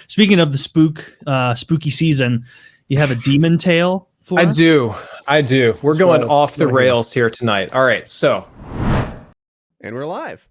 speaking of the spooky season, you have a demon tale for us? I do. We're going off the rails here tonight. All right, so. And we're live.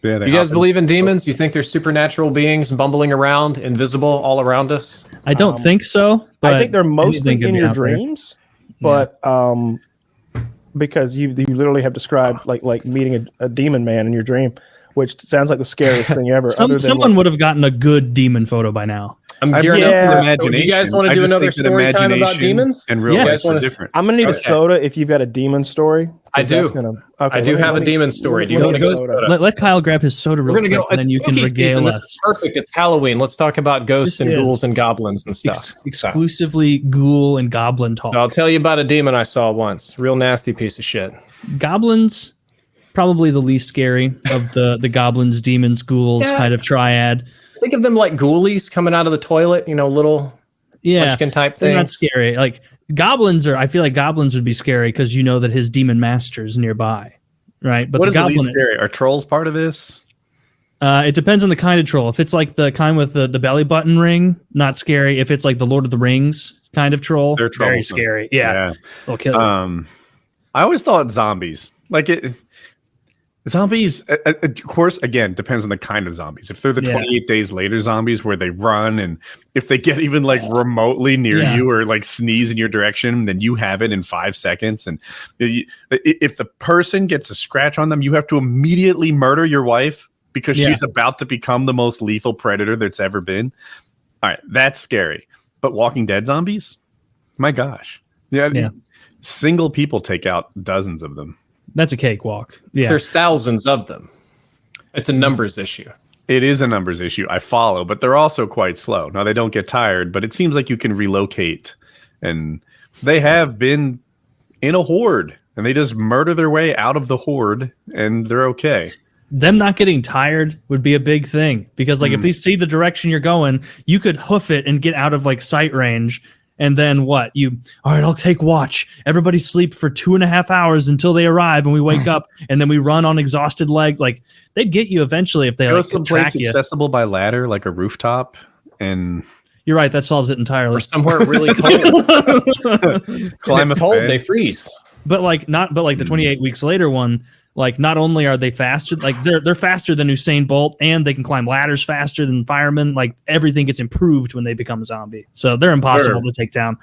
Yeah, you guys believe in demons? You think they're supernatural beings bumbling around, invisible all around us? I don't think so. But I think they're mostly in your dreams, but because you literally have described like meeting a demon man in your dream, which sounds like the scariest thing ever. Someone would have gotten a good demon photo by now. I'm gearing up for imagination. Do you guys want to do another story time about demens? And real life are different. I'm gonna need a soda if you've got a demon story. I do. I do have a demon story. Do you want to go? Let Kyle grab his soda real quick, and then you can regale us. This is perfect. It's Halloween. Let's talk about ghosts and ghouls and goblins and stuff. Exclusively ghoul and goblin talk. So I'll tell you about a demon I saw once. Real nasty piece of shit. Goblins, probably the least scary of the goblins, demons, ghouls kind of triad. Think of them like ghoulies coming out of the toilet, little munchkin type things. They're not scary. Like goblins I feel like goblins would be scary because you know that his demon master is nearby, right? But what is the least scary? Are trolls part of this? It depends on the kind of troll. If it's like the kind with the belly button ring, not scary. If it's like the Lord of the Rings kind of troll, they're very scary. Yeah. They'll kill you. I always thought zombies. Zombies, of course, again, depends on the kind of zombies. If they're the 28 days later zombies where they run, and if they get even like remotely near you or like sneeze in your direction, then you have it in 5 seconds. And if the person gets a scratch on them, you have to immediately murder your wife because she's about to become the most lethal predator that's ever been. All right, that's scary. But Walking Dead zombies? My gosh. Yeah. Single people take out dozens of them. That's a cakewalk. Yeah. There's thousands of them. It's a numbers issue. It is a numbers issue. I follow, but they're also quite slow. Now, they don't get tired, but it seems like you can relocate. And they have been in a horde, and they just murder their way out of the horde, and they're okay. Them not getting tired would be a big thing. Because, if they see the direction you're going, you could hoof it and get out of, sight range. And then what? All right, I'll take watch. Everybody sleep for 2.5 hours until they arrive and we wake up, and then we run on exhausted legs. They'd get you eventually if they go someplace accessible by ladder, like a rooftop. And you're right, that solves it entirely. Or somewhere really cold. Climb it's cold, they freeze. But the 28 weeks later one, not only are they faster, they're faster than Usain Bolt, and they can climb ladders faster than firemen. Everything gets improved when they become a zombie. So they're impossible to take down.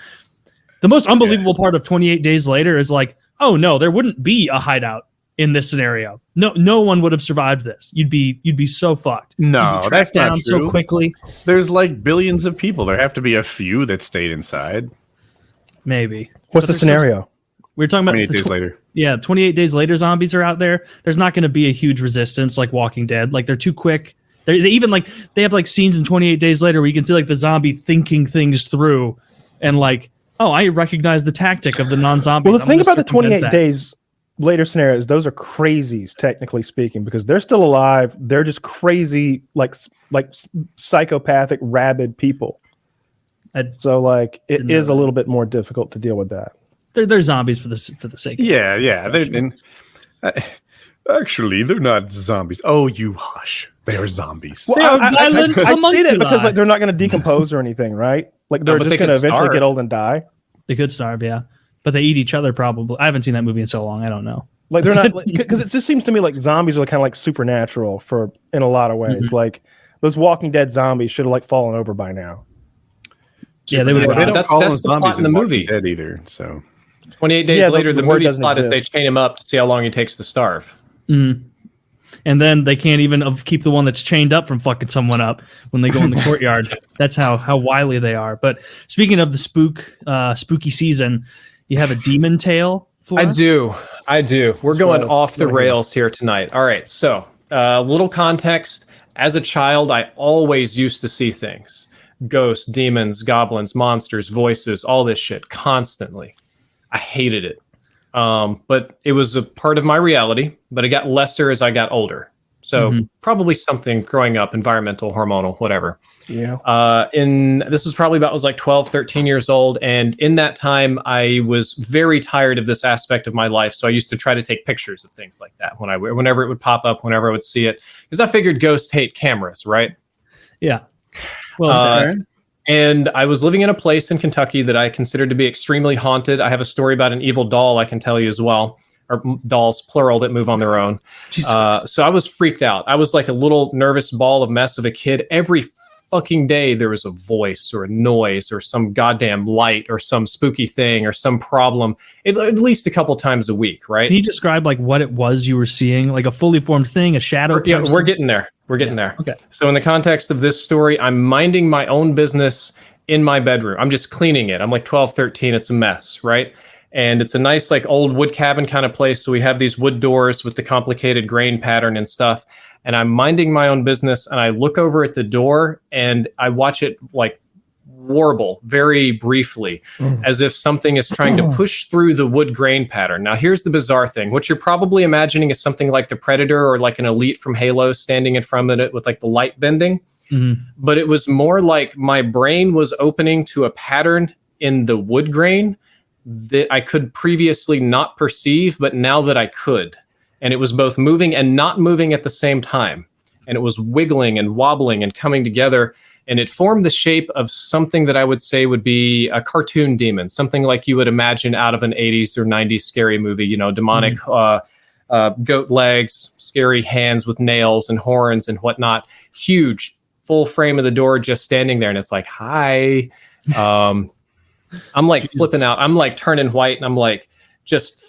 The most unbelievable part of 28 Days Later is oh no, there wouldn't be a hideout in this scenario. No one would have survived this. You'd be so fucked. No, that's down not true. So quickly. There's billions of people. There have to be a few that stayed inside. Maybe. What's the scenario? We're talking about 28 days later. Yeah, 28 days later zombies are out there. There's not going to be a huge resistance like Walking Dead. They're too quick. They even they have scenes in 28 Days Later where you can see the zombie thinking things through and oh, I recognize the tactic of the non-zombies. Well, the thing about the 28 Days Later scenarios, those are crazies technically speaking, because they're still alive. They're just crazy, like psychopathic, rabid people. So it is a little bit more difficult to deal with that. They're zombies for the sake of it. Actually, they're not zombies. Oh, you hush. They are zombies. Well, they are violent. I see that because they're not going to decompose or anything, right? They're just going to eventually get old and die. They could starve, yeah. But they eat each other probably. I haven't seen that movie in so long. I don't know. They're not, because it just seems to me like zombies are kind of supernatural in a lot of ways. Mm-hmm. Those Walking Dead zombies should have fallen over by now. Yeah, they would. That's the plot in the movie. Dead either. So 28 days later, the movie plot is they chain him up to see how long he takes to starve. Mm-hmm. And then they can't even keep the one that's chained up from fucking someone up when they go in the courtyard. That's how wily they are. But speaking of the spooky season, you have a demon tale for us? I do. We're going off the rails here tonight. All right. So little context. As a child, I always used to see things. Ghosts, demons, goblins, monsters, voices, all this shit constantly. I hated it. But it was a part of my reality, but it got lesser as I got older. So probably something growing up, environmental, hormonal, whatever. Yeah. This was probably about, I was 12, 13 years old. And in that time, I was very tired of this aspect of my life. So I used to try to take pictures of things like that whenever it would pop up, whenever I would see it, because I figured ghosts hate cameras, right? Yeah. Well said. And I was living in a place in Kentucky that I considered to be extremely haunted. I have a story about an evil doll I can tell you as well, or dolls, plural, that move on their own. So I was freaked out. I was like a little nervous ball of mess of a kid. Every fucking day there was a voice or a noise or some goddamn light or some spooky thing or some problem at least a couple times a week, right? Can you describe like what it was you were seeing? Like a fully formed thing, a shadow? Yeah, we're getting there. We're getting there. Okay. So in the context of this story, I'm minding my own business in my bedroom. I'm just cleaning it. I'm like 12, 13. It's a mess, right? And it's a nice like old wood cabin kind of place. So we have these wood doors with the complicated grain pattern and stuff. And I'm minding my own business and I look over at the door and I watch it like warble very briefly as if something is trying to push through the wood grain pattern. Now, here's the bizarre thing. What you're probably imagining is something like the Predator or like an elite from Halo standing in front of it with like the light bending. But it was more like my brain was opening to a pattern in the wood grain that I could previously not perceive, but now that I could. And it was both moving and not moving at the same time. And it was wiggling and wobbling and coming together. And it formed the shape of something that I would say would be a cartoon demon, something like you would imagine out of an 80s or 90s scary movie, you know, demonic goat legs, scary hands with nails and horns and whatnot. Huge, full frame of the door just standing there. And it's like, hi. I'm like flipping out. I'm like turning white and I'm like just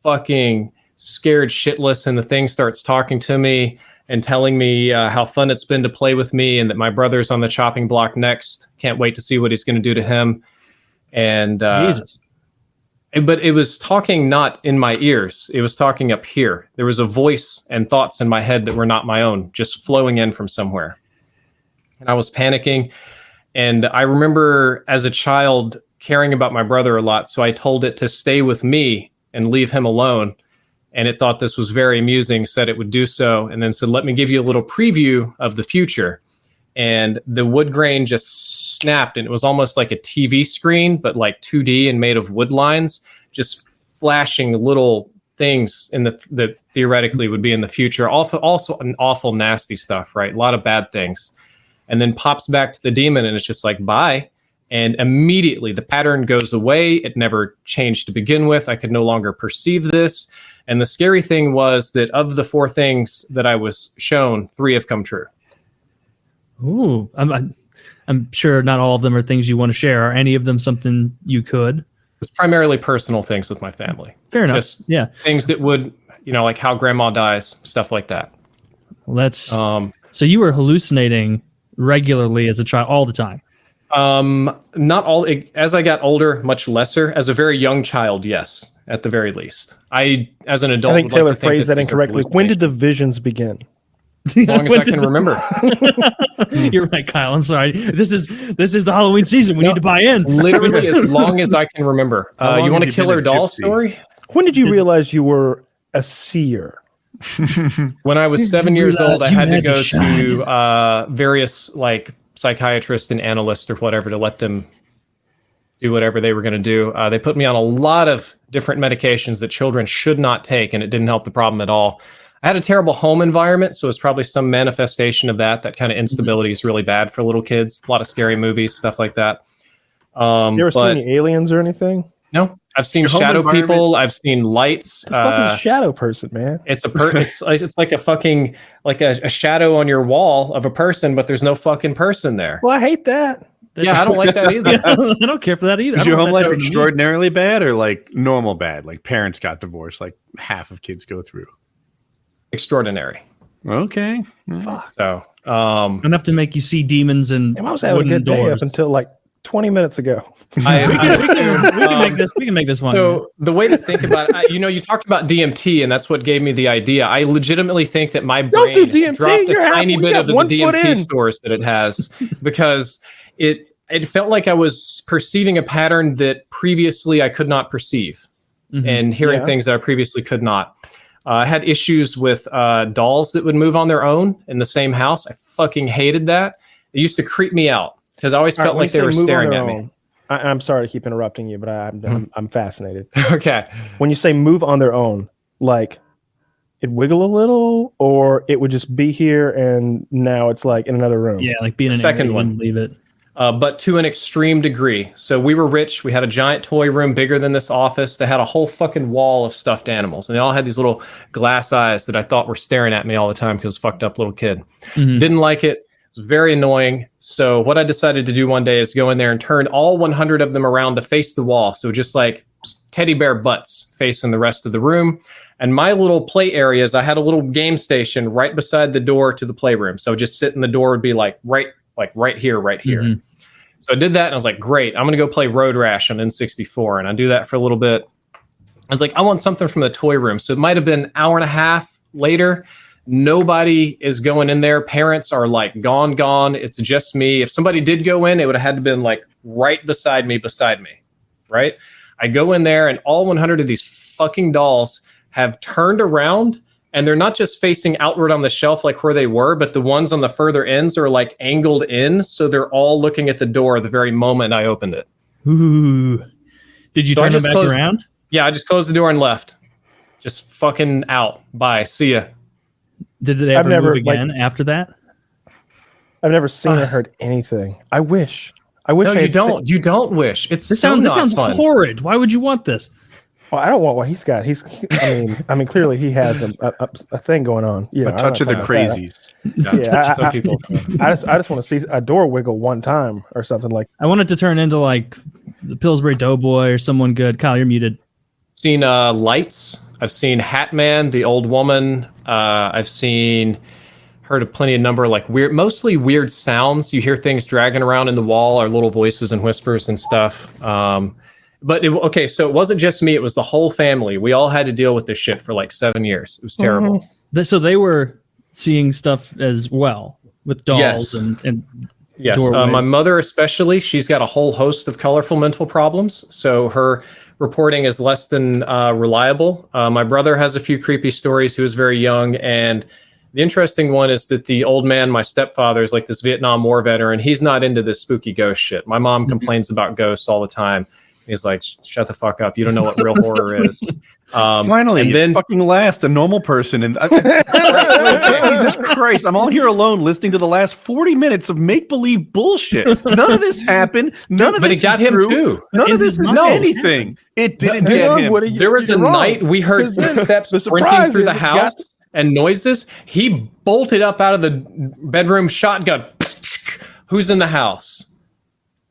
fucking scared shitless, and the thing starts talking to me and telling me how fun it's been to play with me and that my brother's on the chopping block next. Can't wait to see what he's going to do to him. And Jesus. But it was talking not in my ears. It was talking up here. There was a voice and thoughts in my head that were not my own, just flowing in from somewhere. And I was panicking. And I remember as a child caring about my brother a lot. So I told it to stay with me and leave him alone. And it thought this was very amusing, said it would do so, and then said, let me give you a little preview of the future. And the wood grain just snapped, and it was almost like a TV screen, but like 2D and made of wood lines, just flashing little things in that theoretically would be in the future. Also an awful, nasty stuff, right? A lot of bad things. And then pops back to the demon, and it's just like, bye. And immediately the pattern goes away. It never changed to begin with. I could no longer perceive this. And the scary thing was that of the 4 things that I was shown, 3 have come true. Ooh, I'm sure not all of them are things you want to share. Are any of them something you could? It's primarily personal things with my family. Fair enough. Just yeah. Things that would, you know, like how grandma dies, stuff like that. Well, that's so you were hallucinating regularly as a child all the time. Not all. As I got older, much lesser. As a very young child, yes, at the very least. As an adult, I think Taylor phrased that incorrectly. When did the visions begin? As long as I can remember. You're right, Kyle. I'm sorry. This is the Halloween season. We need to buy in. Literally, as long as I can remember. You want a killer doll story? When did you realize you were a seer? When I was 7 years old, I had to go to various like psychiatrists and analysts or whatever to let them do whatever they were going to do. They put me on a lot of different medications that children should not take, and it didn't help the problem at all. I had a terrible home environment, so it's probably some manifestation of that. That kind of instability is really bad for little kids. A lot of scary movies, stuff like that. You ever seen any aliens or anything? No, I've seen shadow people. I've seen lights. Fucking shadow person, man. It's it's like a fucking a shadow on your wall of a person, but there's no fucking person there. Well, I hate that. Yeah, I don't like that either. Yeah, I don't care for that either. Is your home life extraordinarily bad or like normal bad? Like parents got divorced, like half of kids go through. Extraordinary. Okay. Fuck. So enough to make you see demons and I was having a good day up until like 20 minutes ago. We can make this one. So the way to think about it, you talked about DMT, and that's what gave me the idea. I legitimately think that my brain dropped a tiny bit of the DMT stores that it has, because it felt like I was perceiving a pattern that previously I could not perceive, and hearing things that I previously could not. I had issues with dolls that would move on their own in the same house. I fucking hated that. It used to creep me out because I always felt like they were staring at me. I'm sorry to keep interrupting you, but I'm fascinated. Okay. When you say move on their own, like it'd wiggle a little, or it would just be here and now it's like in another room. Yeah, like being an second one. Leave it. But to an extreme degree. So we were rich. We had a giant toy room bigger than this office. They had a whole fucking wall of stuffed animals. And they all had these little glass eyes that I thought were staring at me all the time because fucked up little kid. Mm-hmm. Didn't like it. It was very annoying. So what I decided to do one day is go in there and turn all 100 of them around to face the wall. So just like teddy bear butts facing the rest of the room. And my little play areas, I had a little game station right beside the door to the playroom. So just sit in the door would be like right here. Mm-hmm. So I did that and I was like, great, I'm going to go play Road Rash on N64. And I do that for a little bit. I was like, I want something from the toy room. So it might have been an hour and a half later. Nobody is going in there. Parents are like gone. It's just me. If somebody did go in, it would have had to been like right beside me. Right. I go in there and all 100 of these fucking dolls have turned around. And they're not just facing outward on the shelf like where they were, but the ones on the further ends are like angled in. So they're all looking at the door the very moment I opened it. Ooh. Did you turn them back around? Yeah, I just closed the door and left. Just fucking out. Bye. See ya. Did they ever move again after that? I've never seen or heard anything. I wish. No, you don't. You don't wish. This sounds fun. Horrid. Why would you want this? Well, I don't want what he's got. I mean, clearly he has a thing going on. You know, a touch of the crazies. I just want to see a door wiggle one time or something like. I want it to turn into like the Pillsbury Doughboy or someone good. Kyle, you're muted. Seen Lights. I've seen Hat Man, the old woman. I've heard of plenty of number like mostly weird sounds. You hear things dragging around in the wall or little voices and whispers and stuff. So it wasn't just me. It was the whole family. We all had to deal with this shit for like 7 years. It was terrible. Mm-hmm. So they were seeing stuff as well with dolls and yes. doorways. My mother especially, she's got a whole host of colorful mental problems. So her reporting is less than reliable. My brother has a few creepy stories. He was very young. And the interesting one is that the old man, my stepfather, is like this Vietnam War veteran. He's not into this spooky ghost shit. My mom complains about ghosts all the time. He's like, shut the fuck up. You don't know what real horror is. Finally, and then fucking last, a normal person. And Jesus Christ, I'm all here alone listening to the last 40 minutes of make-believe bullshit. None of this happened. None of this it got him true. too. None of this is anything. It didn't get him. There was a night we heard footsteps sprinting through the house and noises. He bolted up out of the bedroom shotgun. Who's in the house?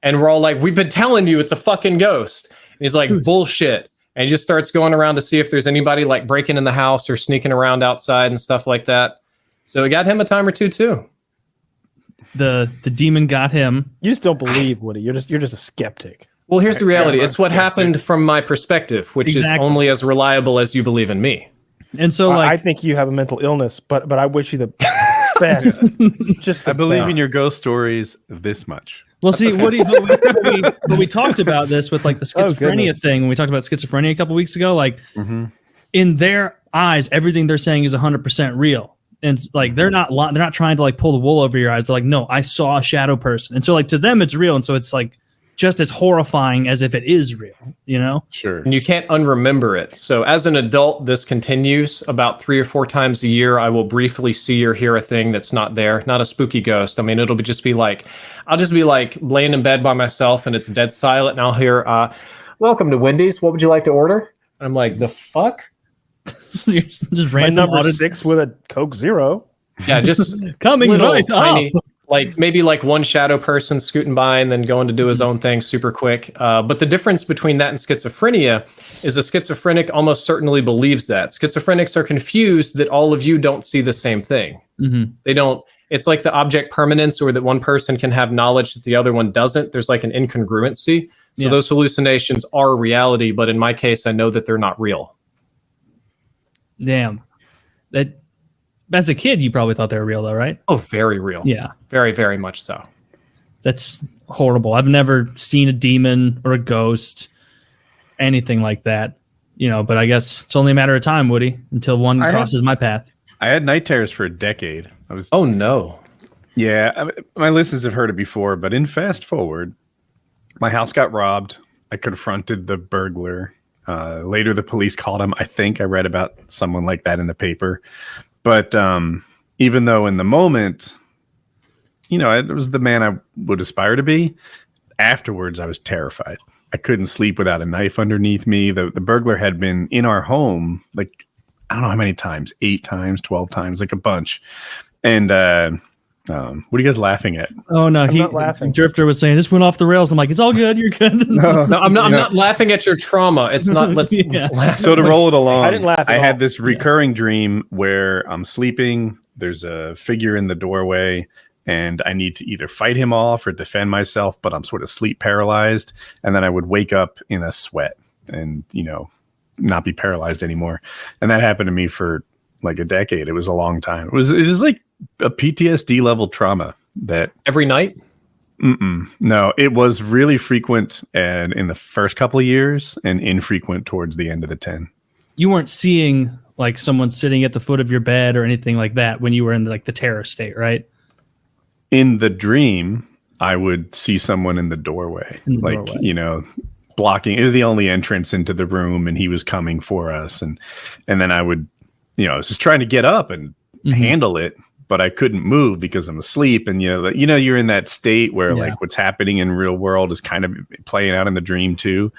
And we're all like, we've been telling you it's a fucking ghost. And he's like, bullshit. And he just starts going around to see if there's anybody like breaking in the house or sneaking around outside and stuff like that. So it got him a time or two too. The demon got him. You just don't believe, Woody. You're just a skeptic. Well, here's the reality. It's what happened from my perspective, which is only as reliable as you believe in me. And so I think you have a mental illness, but I wish you the best. I believe in your ghost stories this much. Well, see, Woody, but we talked about this with like the schizophrenia thing when we talked about schizophrenia a couple weeks ago. Like, in their eyes, everything they're saying is 100% real, and like they're not trying to like pull the wool over your eyes. They're like, no, I saw a shadow person, and so like to them it's real, and so it's like just as horrifying as if it is real, you know? Sure. And you can't unremember it. So as an adult, this continues about 3 or 4 times a year. I will briefly see or hear a thing that's not there, not a spooky ghost. I mean, I'll just be like laying in bed by myself and it's dead silent. And I'll hear, welcome to Wendy's. What would you like to order? And I'm like, the fuck? Just random number 6 with a Coke Zero. Yeah, just coming right tiny, up. Like maybe like one shadow person scooting by and then going to do his own thing super quick. But the difference between that and schizophrenia is a schizophrenic almost certainly believes that. Schizophrenics are confused that all of you don't see the same thing. Mm-hmm. They don't. It's like the object permanence, or that one person can have knowledge that the other one doesn't. There's like an incongruency. So those hallucinations are reality, but in my case, I know that they're not real. Damn. As a kid, you probably thought they were real, though, right? Oh, very real. Yeah. Very, very much so. That's horrible. I've never seen a demon or a ghost, anything like that. You know, but I guess it's only a matter of time, Woody, until one crosses my path. I had night terrors for a decade. Oh, no. Yeah, my listeners have heard it before, but in fast forward, my house got robbed. I confronted the burglar. Later, the police called him. I think I read about someone like that in the paper. But even though in the moment, it was the man I would aspire to be, afterwards I was terrified. I couldn't sleep without a knife underneath me. The burglar had been in our home, like, I don't know how many times, 8 times, 12 times, like a bunch. And what are you guys laughing at? Oh no, I'm not laughing. Drifter was saying this went off the rails. I'm like, it's all good. You're good. No, I'm not laughing at your trauma. It's not. Let's laugh. So to roll it along, I didn't laugh at all. had this recurring dream where I'm sleeping. There's a figure in the doorway, and I need to either fight him off or defend myself, but I'm sort of sleep paralyzed. And then I would wake up in a sweat and, not be paralyzed anymore. And that happened to me for like a decade. It was a long time. It was like a PTSD level trauma that every night. No, it was really frequent and in the first couple of years and infrequent towards the end of the 10. You weren't seeing like someone sitting at the foot of your bed or anything like that when you were in like the terror state, right? In the dream, I would see someone in the doorway, blocking. It was the only entrance into the room, and he was coming for us. And then I would, I was just trying to get up and handle it, but I couldn't move because I'm asleep. And you're in that state where like what's happening in real world is kind of playing out in the dream too,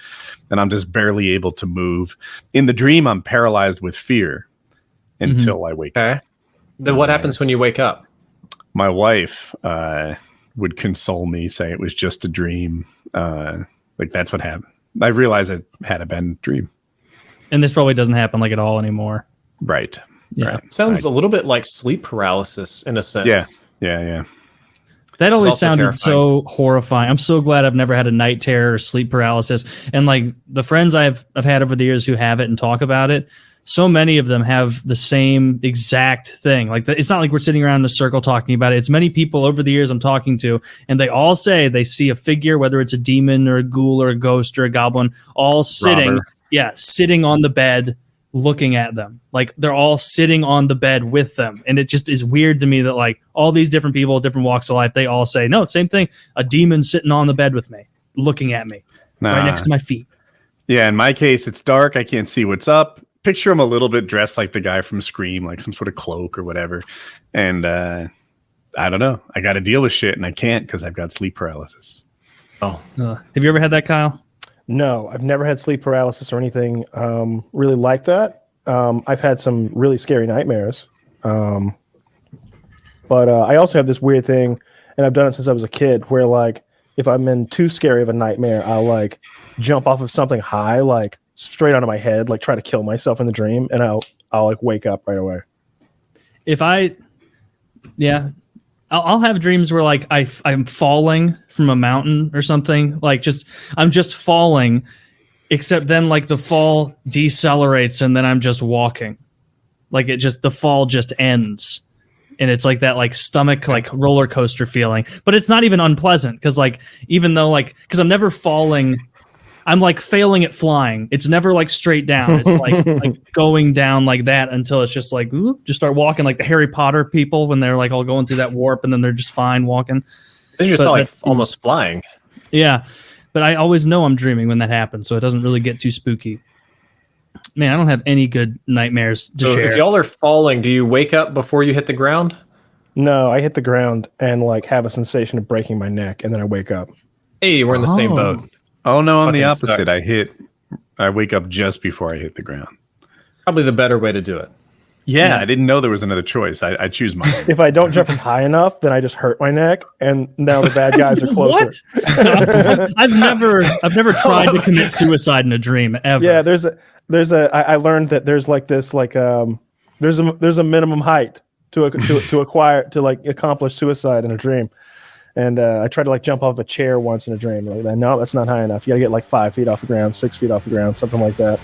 and I'm just barely able to move. In the dream, I'm paralyzed with fear until I wake up. Then what happens when you wake up? My wife would console me, say it was just a dream. Like that's what happened. I realized it had a bad dream. And this probably doesn't happen like at all anymore. Right. Yeah. Right. Sounds a little bit like sleep paralysis in a sense. Yeah. That always sounded so horrifying. I'm so glad I've never had a night terror or sleep paralysis. And like the friends I've had over the years who have it and talk about it, so many of them have the same exact thing. Like it's not like we're sitting around in a circle talking about it. It's many people over the years I'm talking to, and they all say they see a figure, whether it's a demon or a ghoul or a ghost or a goblin, all sitting, sitting on the bed, looking at them. Like they're all sitting on the bed with them. And it just is weird to me that like all these different people, different walks of life, they all say, no, same thing. A demon sitting on the bed with me, looking at me right next to my feet. Yeah. In my case, it's dark. I can't see what's up. Picture him a little bit dressed like the guy from Scream, like some sort of cloak or whatever. And I don't know. I got to deal with shit and I can't because I've got sleep paralysis. Have you ever had that, Kyle? No, I've never had sleep paralysis or anything really like that. I've had some really scary nightmares. But I also have this weird thing, and I've done it since I was a kid, where like if I'm in too scary of a nightmare, I'll like jump off of something high, like straight onto my head, like try to kill myself in the dream, and I'll like wake up right away. I'll have dreams where like I'm falling from a mountain or something, like I'm just falling, except then like the fall decelerates and then I'm just walking, like the fall just ends, and it's like that like stomach like roller coaster feeling, but it's not even unpleasant because like even though like because I'm never falling. I'm like failing at flying. It's never like straight down. It's like going down like that until it's just like, ooh, just start walking like the Harry Potter people when they're like all going through that warp and then they're just fine walking. Then you're just like almost flying. Yeah. But I always know I'm dreaming when that happens, so it doesn't really get too spooky. Man, I don't have any good nightmares to share. If y'all are falling, do you wake up before you hit the ground? No, I hit the ground and like have a sensation of breaking my neck, and then I wake up. Hey, we're in the same boat. Oh no, I'm the opposite. I wake up just before I hit the ground. Probably the better way to do it. Yeah, I didn't know there was another choice. I choose mine. If I don't jump from high enough, then I just hurt my neck, and now the bad guys are closer. What? I've never tried to commit suicide in a dream ever. Yeah, I learned that there's like this like there's a minimum height to accomplish suicide in a dream. And I tried to like jump off a chair once in a dream. Like, no, that's not high enough. You got to get like 5 feet off the ground, 6 feet off the ground, something like that.